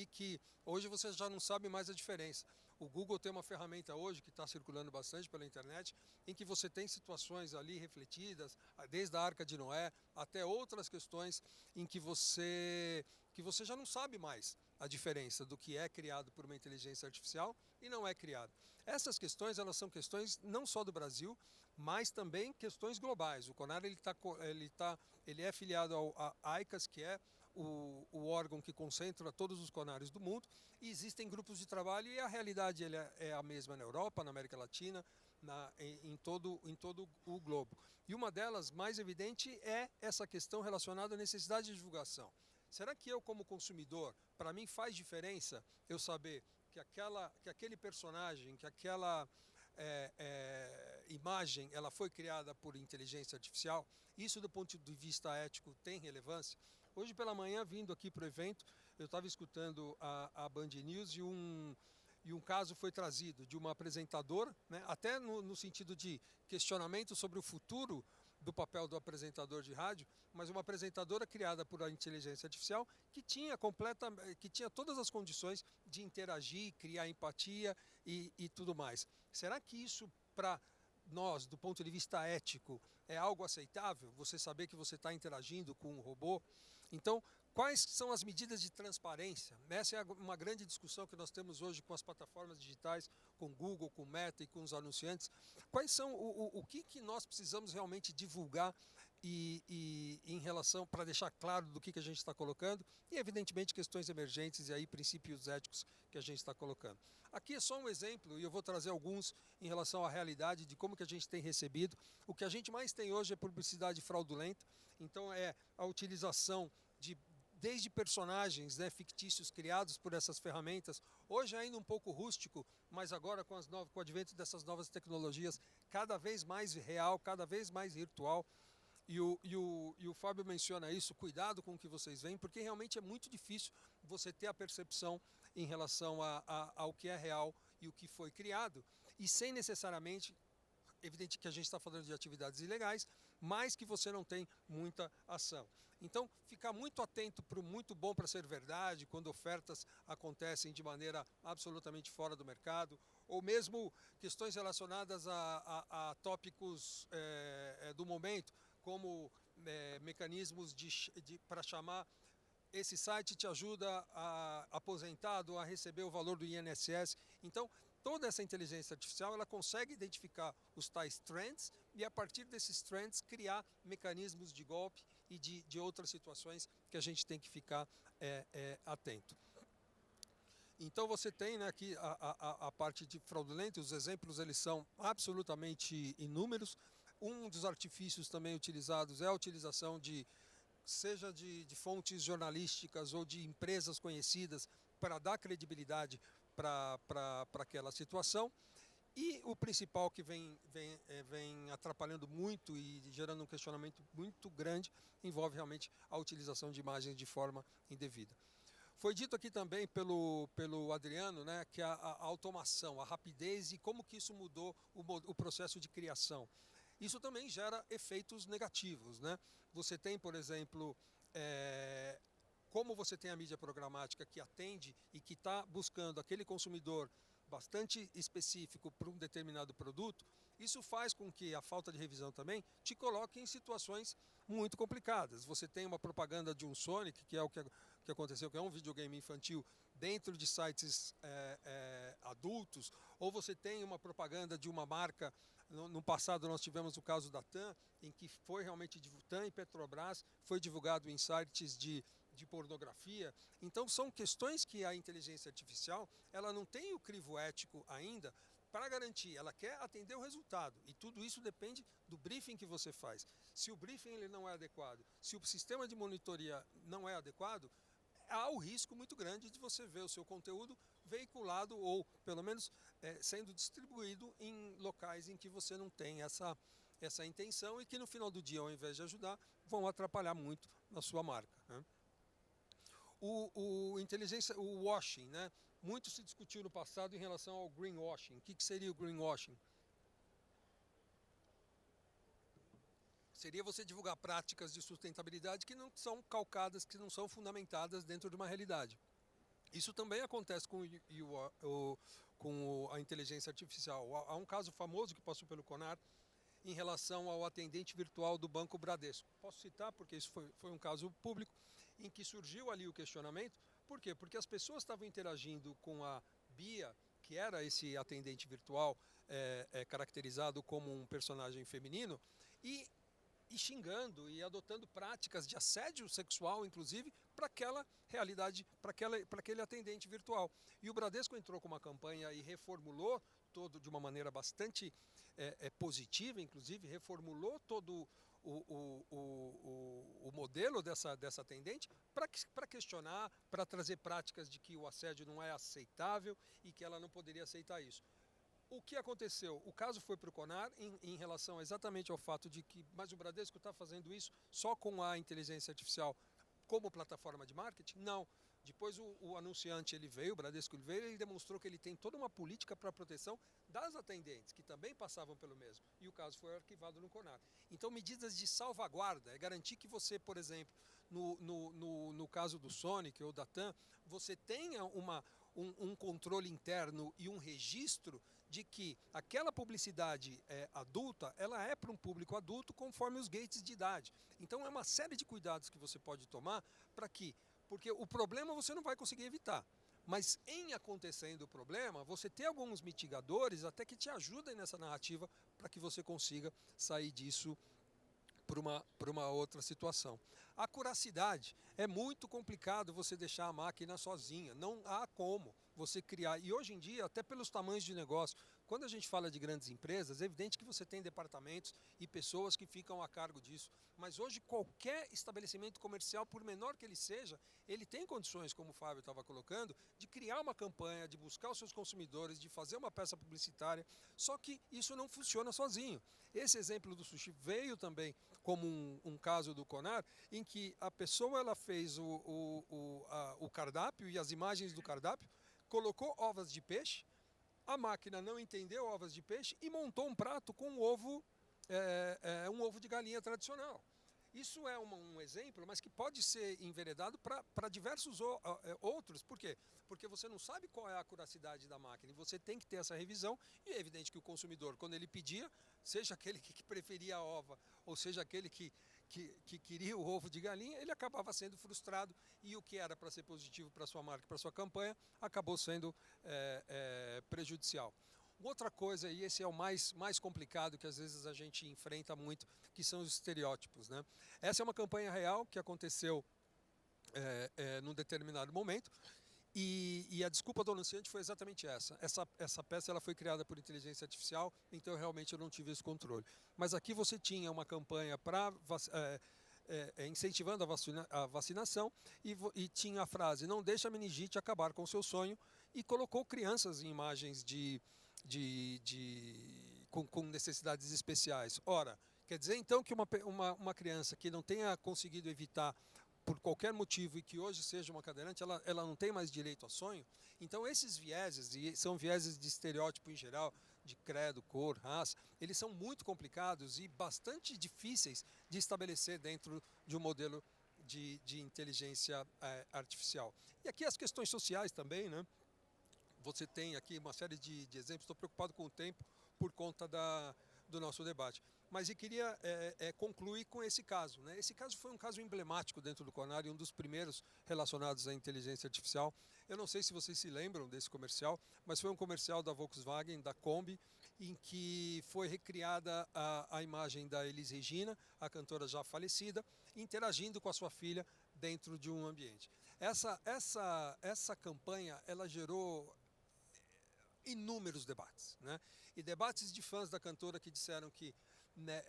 que hoje você já não sabe mais a diferença. O Google tem uma ferramenta hoje que está circulando bastante pela internet, em que você tem situações ali refletidas, desde a Arca de Noé até outras questões em que você já não sabe mais a diferença do que é criado por uma inteligência artificial e não é criado. Essas questões, elas são questões não só do Brasil, mas também questões globais. O Conar ele é filiado ao AICAS, que é o órgão que concentra todos os conários do mundo, e existem grupos de trabalho, e a realidade é a mesma na Europa, na América Latina, em todo o globo. E uma delas, mais evidente, é essa questão relacionada à necessidade de divulgação. Será que eu, como consumidor, para mim faz diferença eu saber que aquele personagem, que aquela imagem, ela foi criada por inteligência artificial? Isso, do ponto de vista ético, tem relevância? Hoje pela manhã, vindo aqui para o evento, eu estava escutando a Band News e um caso foi trazido de uma apresentadora, né, até no sentido de questionamento sobre o futuro do papel do apresentador de rádio, mas uma apresentadora criada por inteligência artificial que tinha todas as condições de interagir, criar empatia e tudo mais. Será que isso, para nós, do ponto de vista ético, é algo aceitável? Você saber que você está interagindo com um robô? Então, quais são as medidas de transparência? Essa é uma grande discussão que nós temos hoje com as plataformas digitais, com o Google, com o Meta e com os anunciantes. Quais são o que nós precisamos realmente divulgar e em relação, para deixar claro do que a gente está colocando, e evidentemente questões emergentes e aí princípios éticos que a gente está colocando. Aqui é só um exemplo, e eu vou trazer alguns em relação à realidade de como que a gente tem recebido. O que a gente mais tem hoje é publicidade fraudulenta, então é a utilização desde personagens, né, fictícios criados por essas ferramentas, hoje ainda um pouco rústico, mas agora com o advento dessas novas tecnologias, cada vez mais real, cada vez mais virtual. E o Fábio menciona isso, cuidado com o que vocês veem, porque realmente é muito difícil você ter a percepção em relação ao que é real e o que foi criado, e sem necessariamente, evidente que a gente está falando de atividades ilegais, mas que você não tem muita ação. Então, ficar muito atento para o muito bom para ser verdade, quando ofertas acontecem de maneira absolutamente fora do mercado, ou mesmo questões relacionadas a tópicos do momento, como mecanismos para chamar: esse site te ajuda aposentado a receber o valor do INSS. Então, toda essa inteligência artificial, ela consegue identificar os tais trends e, a partir desses trends, criar mecanismos de golpe e de outras situações que a gente tem que ficar atento. Então você tem, né, aqui a parte de fraudulenta, os exemplos eles são absolutamente inúmeros. Um dos artifícios também utilizados é a utilização seja de fontes jornalísticas ou de empresas conhecidas para dar credibilidade para aquela situação. E o principal que vem atrapalhando muito e gerando um questionamento muito grande envolve realmente a utilização de imagens de forma indevida. Foi dito aqui também pelo Adriano, né, que a automação, a rapidez e como que isso mudou o processo de criação. Isso também gera efeitos negativos, né? Você tem, por exemplo, como você tem a mídia programática que atende e que está buscando aquele consumidor bastante específico para um determinado produto, isso faz com que a falta de revisão também te coloque em situações muito complicadas. Você tem uma propaganda de um Sonic, que é o que aconteceu, que é um videogame infantil, dentro de sites adultos, ou você tem uma propaganda de uma marca. No passado nós tivemos o caso da TAM, em que foi realmente TAM e Petrobras, foi divulgado em sites de pornografia. Então são questões que a inteligência artificial ela não tem o crivo ético ainda para garantir, ela quer atender o resultado, e tudo isso depende do briefing que você faz. Se o briefing ele não é adequado, se o sistema de monitoria não é adequado, há o risco muito grande de você ver o seu conteúdo veiculado ou pelo menos sendo distribuído em locais em que você não tem essa intenção e que no final do dia, ao invés de ajudar, vão atrapalhar muito na sua marca, né? O washing, né? Muito se discutiu no passado em relação ao greenwashing. O que seria o greenwashing? Seria você divulgar práticas de sustentabilidade que não são calcadas, que não são fundamentadas dentro de uma realidade. Isso também acontece com a inteligência artificial. Há um caso famoso que passou pelo CONAR em relação ao atendente virtual do Banco Bradesco. Posso citar, porque isso foi um caso público, em que surgiu ali o questionamento. Por quê? Porque as pessoas estavam interagindo com a Bia, que era esse atendente virtual caracterizado como um personagem feminino, e e xingando e adotando práticas de assédio sexual, inclusive, para aquela realidade, para aquele atendente virtual. E o Bradesco entrou com uma campanha e reformulou todo de uma maneira bastante positiva, inclusive, reformulou todo o modelo dessa atendente para questionar, para trazer práticas de que o assédio não é aceitável e que ela não poderia aceitar isso. O que aconteceu? O caso foi para o CONAR em relação exatamente ao fato de que, mas o Bradesco está fazendo isso só com a inteligência artificial como plataforma de marketing? Não. Depois o anunciante ele veio, o Bradesco ele veio, ele demonstrou que ele tem toda uma política para a proteção das atendentes, que também passavam pelo mesmo. E o caso foi arquivado no CONAR. Então, medidas de salvaguarda é garantir que você, por exemplo, no caso do Sonic ou da TAM, você tenha um controle interno e um registro de que aquela publicidade adulta, ela é para um público adulto conforme os gates de idade. Então é uma série de cuidados que você pode tomar porque o problema você não vai conseguir evitar. Mas em acontecendo o problema, você tem alguns mitigadores até que te ajudem nessa narrativa para que você consiga sair disso para uma outra situação. A curacidade, é muito complicado você deixar a máquina sozinha, não há como você criar, e hoje em dia, até pelos tamanhos de negócio, quando a gente fala de grandes empresas, é evidente que você tem departamentos e pessoas que ficam a cargo disso, mas hoje qualquer estabelecimento comercial, por menor que ele seja, ele tem condições, como o Fábio estava colocando, de criar uma campanha, de buscar os seus consumidores, de fazer uma peça publicitária, só que isso não funciona sozinho. Esse exemplo do sushi veio também como um caso do CONAR, em que a pessoa ela fez o cardápio e as imagens do cardápio, colocou ovas de peixe, a máquina não entendeu ovas de peixe e montou um prato com um ovo de galinha tradicional. Isso é um exemplo, mas que pode ser enveredado para diversos outros. Por quê? Porque você não sabe qual é a acuracidade da máquina e você tem que ter essa revisão. E é evidente que o consumidor, quando ele pedia, seja aquele que preferia a ova ou seja aquele que queria o ovo de galinha, ele acabava sendo frustrado e o que era para ser positivo para sua marca, para sua campanha, acabou sendo prejudicial. Outra coisa, e esse é o mais complicado que às vezes a gente enfrenta muito, que são os estereótipos, né? Essa é uma campanha real que aconteceu num determinado momento e a desculpa do anunciante foi exatamente essa. Essa peça ela foi criada por inteligência artificial, então realmente eu não tive esse controle. Mas aqui você tinha uma campanha para incentivando a vacinação e tinha a frase, não deixa a meningite acabar com o seu sonho, e colocou crianças em imagens com necessidades especiais. Ora, quer dizer então que uma criança que não tenha conseguido evitar por qualquer motivo e que hoje seja uma cadeirante, ela não tem mais direito a sonho? Então esses vieses, e são vieses de estereótipo em geral, de credo, cor, raça, eles são muito complicados e bastante difíceis de estabelecer dentro de um modelo de inteligência artificial. E aqui as questões sociais também, né? Você tem aqui uma série de exemplos, estou preocupado com o tempo por conta do nosso debate. Mas eu queria concluir com esse caso, né? Esse caso foi um caso emblemático dentro do CONAR e um dos primeiros relacionados à inteligência artificial. Eu não sei se vocês se lembram desse comercial, mas foi um comercial da Volkswagen, da Kombi, em que foi recriada a imagem da Elis Regina, a cantora já falecida, interagindo com a sua filha dentro de um ambiente. Essa campanha ela gerou inúmeros debates, né? E debates de fãs da cantora que disseram que, né,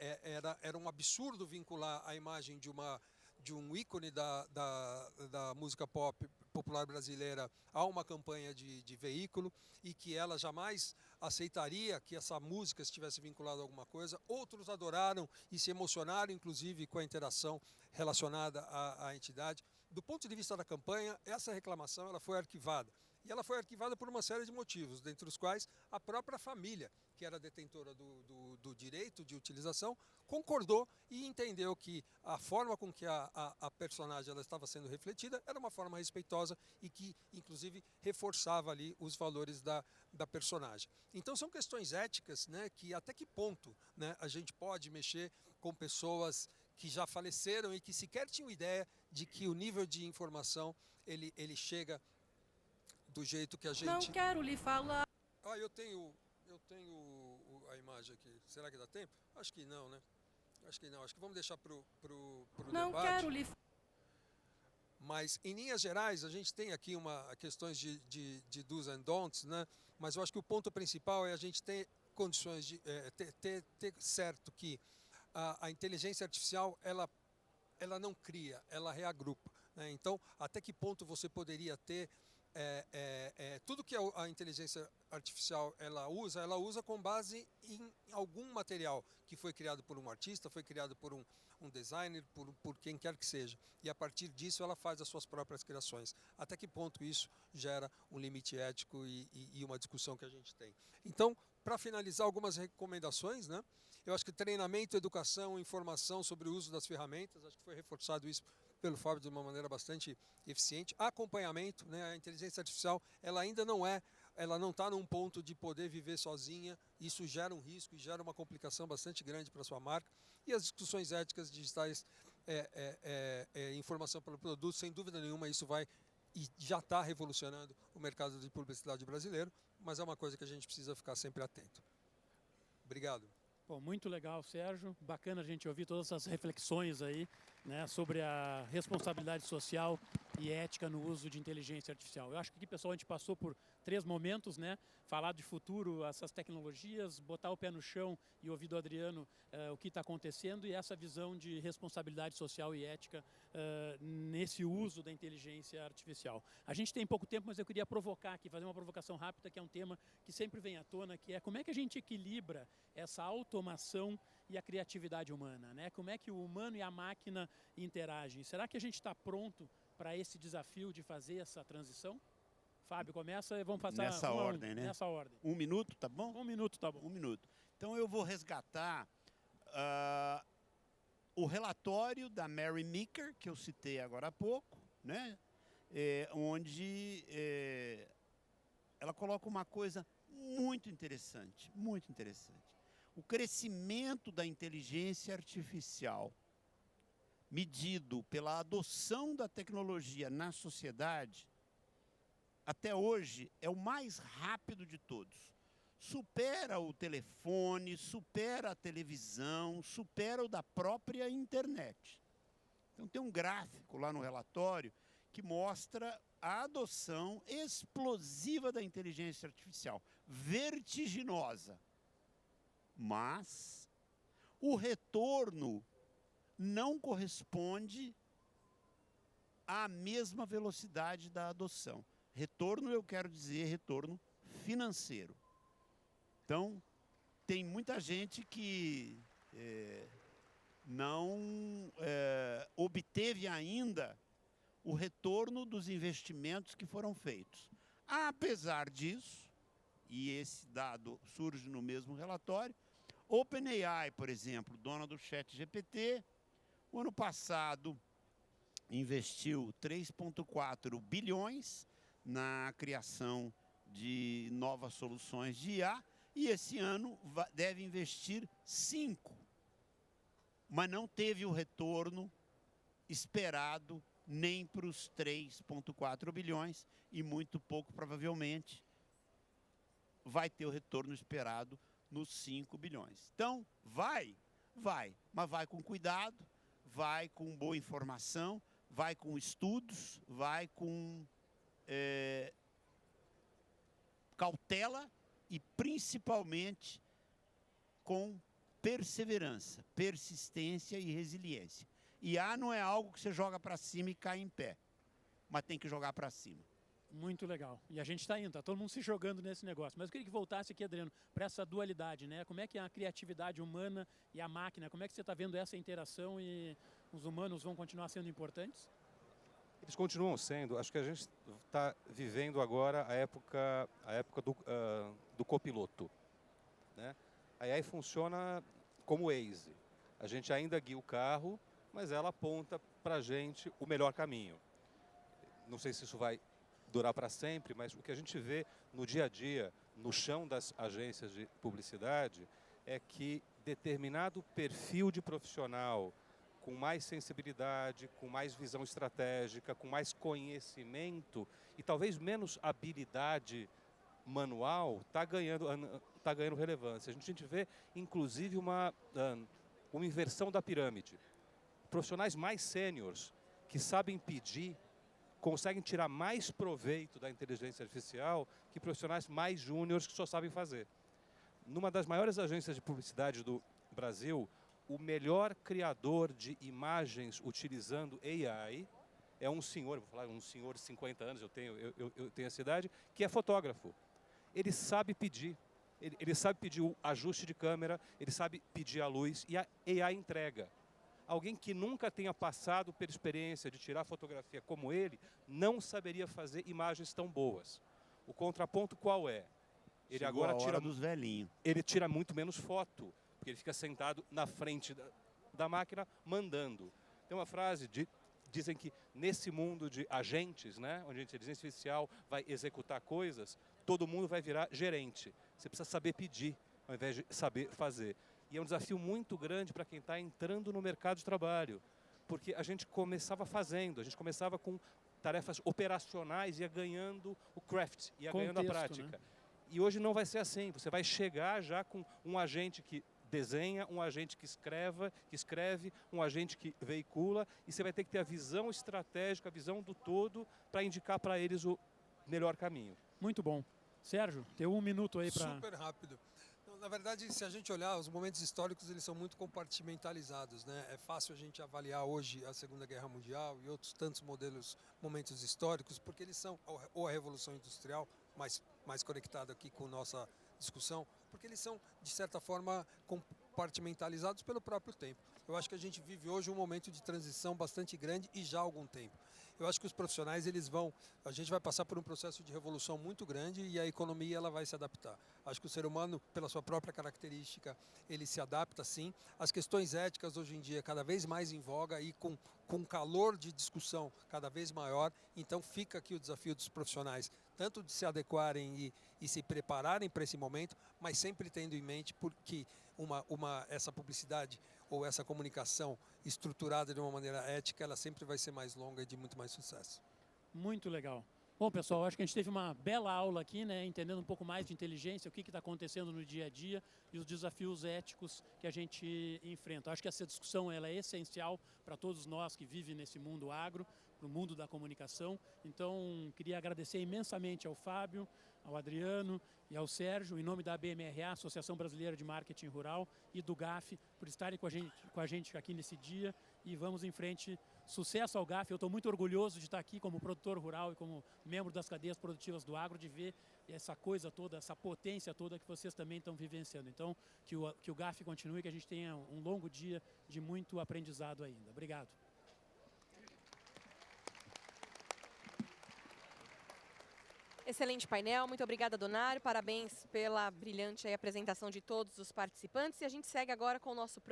era um absurdo vincular a imagem de um ícone da música pop popular brasileira a uma campanha de veículo e que ela jamais aceitaria que essa música estivesse vinculada a alguma coisa. Outros adoraram e se emocionaram, inclusive, com a interação relacionada à entidade. Do ponto de vista da campanha, essa reclamação ela foi arquivada. E ela foi arquivada por uma série de motivos, dentre os quais a própria família, que era detentora do direito de utilização, concordou e entendeu que a forma com que a personagem ela estava sendo refletida era uma forma respeitosa e que, inclusive, reforçava ali os valores da personagem. Então, são questões éticas, né, que até que ponto, né, a gente pode mexer com pessoas que já faleceram e que sequer tinham ideia de que o nível de informação ele chega do jeito que a gente... Não quero lhe falar. Ah, eu tenho a imagem aqui. Será que dá tempo? Acho que não, né? Acho que não, acho que vamos deixar para o Não debate. quero lhe... Mas, em linhas gerais, a gente tem aqui questões de do's and don'ts, né? Mas eu acho que o ponto principal é a gente ter condições de ter certo que a inteligência artificial ela não cria, ela reagrupa, né? Então, até que ponto você poderia ter tudo que a inteligência artificial ela usa com base em algum material que foi criado por um artista, foi criado por um designer, por quem quer que seja. E a partir disso ela faz as suas próprias criações. Até que ponto isso gera um limite ético e uma discussão que a gente tem. Então, para finalizar, algumas recomendações, né? Eu acho que treinamento, educação, informação sobre o uso das ferramentas, acho que foi reforçado isso pelo Fábio de uma maneira bastante eficiente. Acompanhamento, né? A inteligência artificial ela ainda ela não está num ponto de poder viver sozinha. Isso gera um risco e gera uma complicação bastante grande para a sua marca. E as discussões éticas digitais, informação pelo produto, sem dúvida nenhuma, isso vai e já está revolucionando o mercado de publicidade brasileiro, mas é uma coisa que a gente precisa ficar sempre atento. Obrigado. Bom, muito legal, Sérgio. Bacana a gente ouvir todas essas reflexões aí, né, sobre a responsabilidade social e ética no uso de inteligência artificial. Eu acho que aqui, pessoal, a gente passou por 3 momentos, né? Falar de futuro, essas tecnologias, botar o pé no chão e ouvir do Adriano o que está acontecendo e essa visão de responsabilidade social e ética nesse uso da inteligência artificial. A gente tem pouco tempo, mas eu queria provocar aqui, fazer uma provocação rápida, que é um tema que sempre vem à tona, que é como é que a gente equilibra essa automação e a criatividade humana, né? Como é que o humano e a máquina interagem? Será que a gente está pronto para esse desafio de fazer essa transição? Fábio, começa e vamos passar nessa ordem, né? Nessa ordem. 1 minuto, tá bom? 1 minuto, tá bom. 1 minuto. Então eu vou resgatar o relatório da Mary Meeker, que eu citei agora há pouco, né? Onde ela coloca uma coisa muito interessante, muito interessante. O crescimento da inteligência artificial, medido pela adoção da tecnologia na sociedade, até hoje é o mais rápido de todos. Supera o telefone, supera a televisão, supera o da própria internet. Então tem um gráfico lá no relatório que mostra a adoção explosiva da inteligência artificial, vertiginosa. Mas o retorno não corresponde à mesma velocidade da adoção. Retorno, eu quero dizer, retorno financeiro. Então, tem muita gente que não obteve ainda o retorno dos investimentos que foram feitos. Apesar disso, e esse dado surge no mesmo relatório, OpenAI, por exemplo, dona do ChatGPT, o ano passado investiu 3,4 bilhões na criação de novas soluções de IA, e esse ano deve investir 5. Mas não teve o retorno esperado nem para os 3,4 bilhões, e muito pouco provavelmente vai ter o retorno esperado nos 5 bilhões. Então, vai, mas vai com cuidado, vai com boa informação, vai com estudos, vai com cautela e principalmente com perseverança, persistência e resiliência. IA não é algo que você joga para cima e cai em pé, mas tem que jogar para cima. Muito legal. E a gente está indo, tá todo mundo se jogando nesse negócio. Mas eu queria que voltasse aqui, Adriano, para essa dualidade, né? Como é que é a criatividade humana e a máquina, como é que você está vendo essa interação e os humanos vão continuar sendo importantes? Eles continuam sendo. Acho que a gente está vivendo agora a época do copiloto, né? A AI funciona como Waze. A gente ainda guia o carro, mas ela aponta para a gente o melhor caminho. Não sei se isso vai durar para sempre, mas o que a gente vê no dia a dia, no chão das agências de publicidade, é que determinado perfil de profissional com mais sensibilidade, com mais visão estratégica, com mais conhecimento e talvez menos habilidade manual, está ganhando relevância. A gente vê, inclusive, uma inversão da pirâmide. Profissionais mais sêniores, que sabem pedir, conseguem tirar mais proveito da inteligência artificial que profissionais mais júniores que só sabem fazer. Numa das maiores agências de publicidade do Brasil, o melhor criador de imagens utilizando AI é um senhor, vou falar um senhor de 50 anos, eu tenho essa idade, que é fotógrafo. Ele sabe pedir. Ele sabe pedir o ajuste de câmera, ele sabe pedir a luz e a AI entrega. Alguém que nunca tenha passado pela experiência de tirar fotografia como ele, não saberia fazer imagens tão boas. O contraponto qual é? Ele Chegou agora a hora tira dos velhinhos. Ele tira muito menos foto, porque ele fica sentado na frente da máquina mandando. Tem uma frase, dizem que nesse mundo de agentes, né, onde a inteligência artificial vai executar coisas, todo mundo vai virar gerente. Você precisa saber pedir, ao invés de saber fazer. E é um desafio muito grande para quem está entrando no mercado de trabalho, porque a gente começava fazendo, a gente começava com tarefas operacionais, ia ganhando o craft, ia ganhando a prática. Né? E hoje não vai ser assim, você vai chegar já com um agente que desenha, um agente que escreve, um agente que veicula, e você vai ter que ter a visão estratégica, a visão do todo, para indicar para eles o melhor caminho. Muito bom. Sérgio, tem 1 minuto aí para... Super rápido. Na verdade, se a gente olhar, os momentos históricos eles são muito compartimentalizados, né? É fácil a gente avaliar hoje a Segunda Guerra Mundial e outros tantos momentos históricos, porque eles são, ou a Revolução Industrial, mais conectada aqui com nossa discussão, porque eles são, de certa forma, compartimentalizados pelo próprio tempo. Eu acho que a gente vive hoje um momento de transição bastante grande e já há algum tempo. Eu acho que os profissionais, a gente vai passar por um processo de revolução muito grande e a economia ela vai se adaptar. Acho que o ser humano, pela sua própria característica, ele se adapta sim. As questões éticas hoje em dia cada vez mais em voga e com calor de discussão cada vez maior. Então fica aqui o desafio dos profissionais, tanto de se adequarem e se prepararem para esse momento, mas sempre tendo em mente porque essa publicidade ou essa comunicação estruturada de uma maneira ética, ela sempre vai ser mais longa e de muito mais sucesso. Muito legal. Bom, pessoal, acho que a gente teve uma bela aula aqui, né, entendendo um pouco mais de inteligência, o que está acontecendo no dia a dia e os desafios éticos que a gente enfrenta. Acho que essa discussão ela é essencial para todos nós que vivem nesse mundo agro, para o mundo da comunicação. Então, queria agradecer imensamente ao Fábio, ao Adriano e ao Sérgio, em nome da BMRA, Associação Brasileira de Marketing Rural, e do GAF, por estarem com a gente aqui nesse dia. E vamos em frente. Sucesso ao GAF. Eu estou muito orgulhoso de estar aqui como produtor rural e como membro das cadeias produtivas do agro, de ver essa coisa toda, essa potência toda que vocês também estão vivenciando. Então, que o GAF continue, que a gente tenha um longo dia de muito aprendizado ainda. Obrigado. Excelente painel, muito obrigada, Donário. Parabéns pela brilhante apresentação de todos os participantes. E a gente segue agora com o nosso